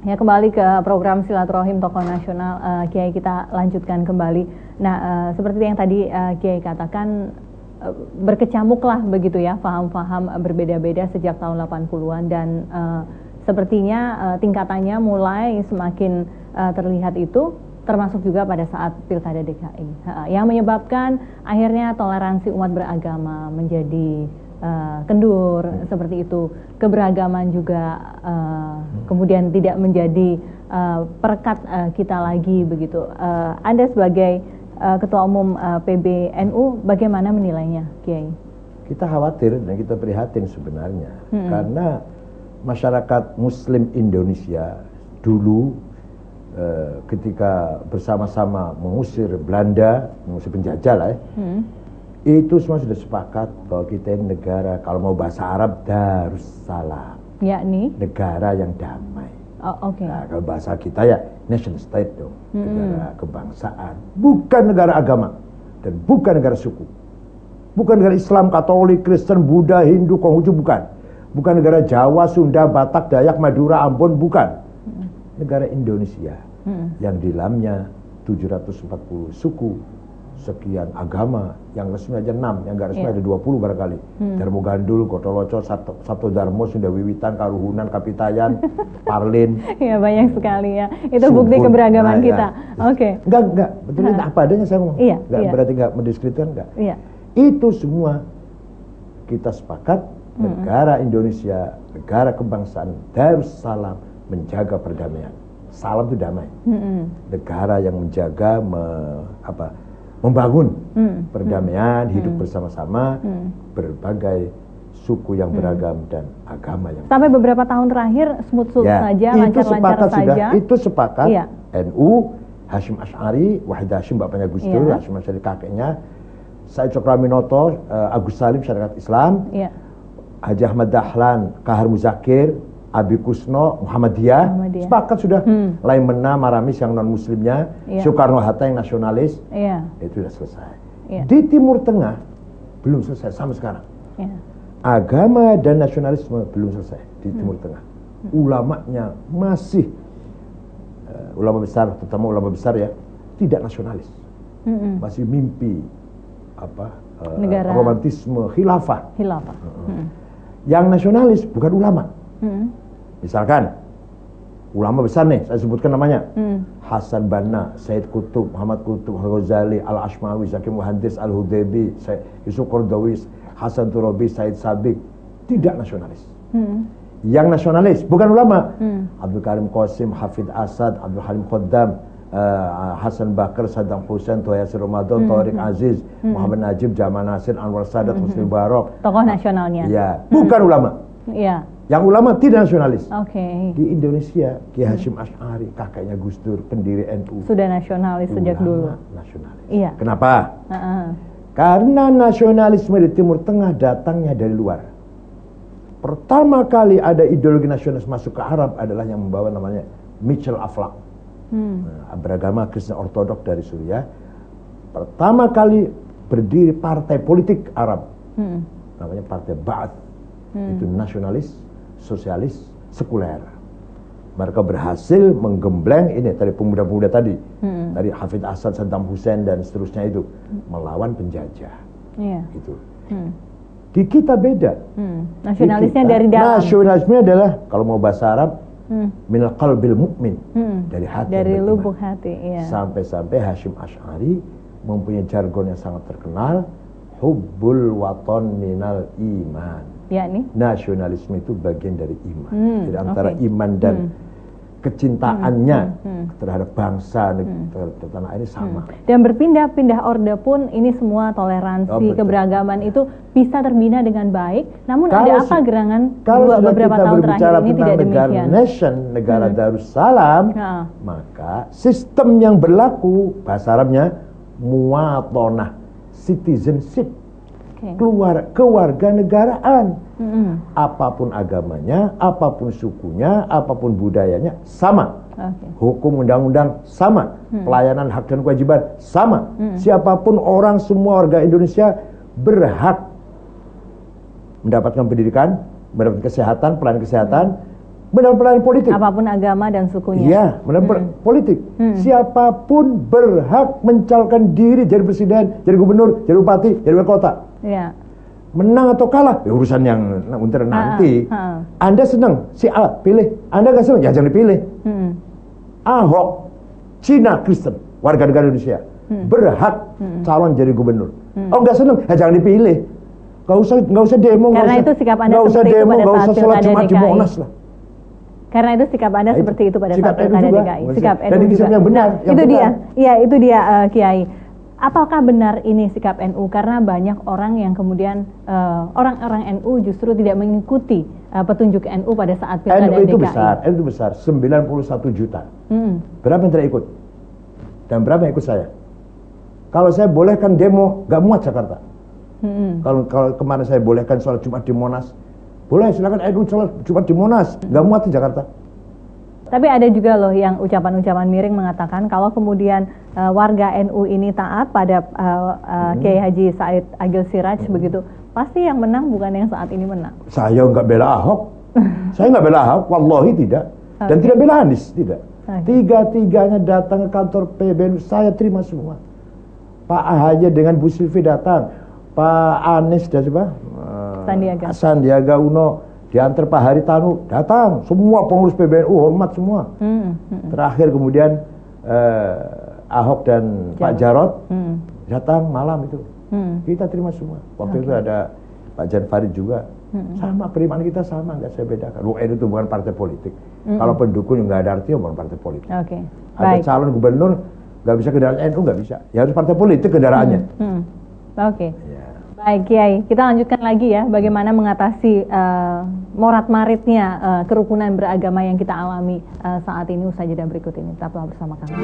Ya, kembali ke program Silaturahim Tokoh Nasional, Kiai, kita lanjutkan kembali. Nah, seperti yang tadi Kiai katakan, berkecamuklah begitu ya, paham-paham berbeda-beda sejak tahun 80-an dan sepertinya tingkatannya mulai semakin terlihat itu, termasuk juga pada saat Pilkada DKI. Yang menyebabkan akhirnya toleransi umat beragama menjadi kendur seperti itu, keberagaman juga kemudian tidak menjadi perekat kita lagi begitu. Anda sebagai Ketua Umum PBNU bagaimana menilainya, Kiai? Kita khawatir dan kita prihatin sebenarnya karena masyarakat Muslim Indonesia dulu ketika bersama-sama mengusir Belanda, mengusir penjajah lah ya. Itu semua sudah sepakat bahwa kita ini negara, kalau mau bahasa Arab, Darussalam, yakni negara yang damai. Nah, kalau bahasa kita ya nation state dong, negara kebangsaan, bukan negara agama dan bukan negara suku, bukan negara Islam, Katolik, Kristen, Buddha, Hindu, Konghucu, bukan negara Jawa, Sunda, Batak, Dayak, Madura, Ambon, bukan. Negara Indonesia yang di dalamnya 740 suku, sekian agama, yang resmi aja 6, yang nggak resmi ada 20 barangkali. Darmo Gandul, Gotoloco, Sabto Darmo, Sunda Wiwitan, Karuhunan, Kapitayan, Parlin. Ya banyak sekali ya. Itu Subun, bukti keberagaman kita. Oke. Enggak, betul apa adanya saya ngomong. Enggak berarti enggak mendiskreditkan, enggak. Itu semua kita sepakat negara Indonesia, negara kebangsaan Darussalam menjaga perdamaian. Salam itu damai. Negara yang menjaga membangun perdamaian, hidup bersama-sama, berbagai suku yang beragam dan agama yang sampai beberapa tahun terakhir smooth saja, lancar-lancar saja. Itu sepakat NU, Hasyim Asy'ari, Wahid Hasyim bapaknya Gus Dur, Hasyim Asy'ari kakeknya, Said Cokroaminoto, Agus Salim Syarikat Islam, Haji Ahmad Dahlan, Kahar Muzakir, Abi Kusno, Muhammadiyah, sepakat sudah. Laimena, Maramis yang non-muslimnya, Soekarno-Hatta yang nasionalis, itu sudah selesai. Di Timur Tengah, belum selesai sampai sekarang. Agama dan nasionalisme belum selesai di Timur Tengah. Ulamanya masih, ulama besar, terutama ulama besar ya, tidak nasionalis. Masih mimpi, romantisme, khilafah. Yang nasionalis bukan ulama. Misalkan ulama besar nih, saya sebutkan namanya, Hasan Banna, Said Qutb, Muhammad Qutb, Ghazali, Al-Ashmawi, Zaki Muhandis, Al-Hudaybi, Yusuf Qaradawi, Hasan Turabi, Said Sabiq, tidak nasionalis. Yang nasionalis bukan ulama, Abdul Karim Qasim, Hafid Asad, Abdul Halim Khaddam, Hasan Bakar, Saddam Hussein, Toh Yasir Ramadan, Tariq Aziz, Muhammad Najib, Jamal Nasir, Anwar Sadat, Husni Mubarak, tokoh nasionalnya. Ya, bukan ulama. Yang ulama tidak nasionalis. Di Indonesia, Ki Hasyim Asy'ari, kakaknya Gus Dur, pendiri NU, sudah nasionalis sejak dulu. Nasionalis. Kenapa? Karena nasionalisme di Timur Tengah datangnya dari luar. Pertama kali ada ideologi nasionalis masuk ke Arab adalah yang membawa namanya Michel Aflaq, beragama Kristen Ortodok dari Suriah. Pertama kali berdiri partai politik Arab, namanya Partai Ba'ath. Itu nasionalis, sosialis, sekuler. Mereka berhasil menggembleng ini tadi pemuda-pemuda tadi, dari Hafid Asad, Saddam Hussein dan seterusnya itu, melawan penjajah. Gitu. Di kita beda. Nasionalisnya dari dalam. Nasionalisme adalah kalau mau bahasa Arab, minal qalbil mu'min, dari hati. Dari lubuk hati. Sampai-sampai Hasyim Asy'ari mempunyai jargon yang sangat terkenal, hubbul waton minal iman. Nasionalisme itu bagian dari iman. Jadi antara iman dan kecintaannya terhadap bangsa, terhadap tanah ini sama. Dan berpindah-pindah orde pun ini semua toleransi, keberagaman itu bisa terbina dengan baik. Namun ada apa gerangan beberapa tahun terakhir ini tidak demikian. Negara Darussalam, maka sistem yang berlaku, bahasa Arabnya muwatonah, citizenship, kewarganegaraan. Apapun agamanya, apapun sukunya, apapun budayanya, sama. Hukum undang-undang sama. Pelayanan hak dan kewajiban sama. Siapapun orang, semua warga Indonesia berhak mendapatkan pendidikan, mendapatkan kesehatan, pelayanan kesehatan, benar-benar politik. Apapun agama dan sukunya. Iya, benar-benar politik. Siapapun berhak mencalonkan diri jadi presiden, jadi gubernur, jadi bupati, jadi wali kota. Iya. Menang atau kalah, ya urusan yang nanti. Anda senang si A pilih, Anda nggak senang, ya jangan dipilih. Ahok, Cina Kristen, warga negara Indonesia, berhak calon jadi gubernur. Oh nggak senang, ya jangan dipilih. Nggak usah demo, karena itu sikap Anda nggak usah seperti demo, itu pada nggak usah saat sholat Pilkada Jumat di DKI. Monas lah. Karena itu sikap Anda seperti itu pada saat Pilkada DKI. Sikap NU dan juga. yang benar. Nah, itu dia. Iya, itu dia Kiai. Apakah benar ini sikap NU? Karena banyak orang yang kemudian orang-orang NU justru tidak mengikuti petunjuk NU pada saat Pilkada DKI. NU itu besar, 91 juta. Berapa yang tidak ikut? Dan berapa yang ikut saya? Kalau saya bolehkan demo, gak muat Jakarta. Kalau kemarin saya bolehkan sholat Jumat di Monas, boleh silakan NU sholat Jumat di Monas, gak muat di Jakarta. Tapi ada juga loh yang ucapan-ucapan miring mengatakan kalau kemudian warga NU ini taat pada Kiai Haji Said Agil Siraj begitu, pasti yang menang bukan yang saat ini menang. Saya nggak bela Ahok, saya nggak bela Ahok, wallahi tidak, dan tidak bela Anies, tidak. Tiga-tiganya datang ke kantor PBNU, saya terima semua. Pak AHY dengan Bu Silvi datang, Pak Anies dan siapa? Sandiaga Uno. Diantar Pak Haritanu, datang, semua pengurus PBNU hormat semua. Terakhir kemudian Ahok dan Pak Jarod datang malam itu, kita terima semua. Waktu itu ada Pak Jan Farid juga, sama penerimaan kita sama, nggak saya bedakan. NU itu bukan partai politik. Kalau pendukung nggak ada artinya bukan partai politik. Ada calon gubernur nggak bisa kendaraan NU, nggak bisa. Ya harus partai politik kendaraannya. Baik Kiai, kita lanjutkan lagi ya bagaimana mengatasi morat-maritnya kerukunan beragama yang kita alami saat ini. Usai jeda berikut ini, tetaplah bersama kami.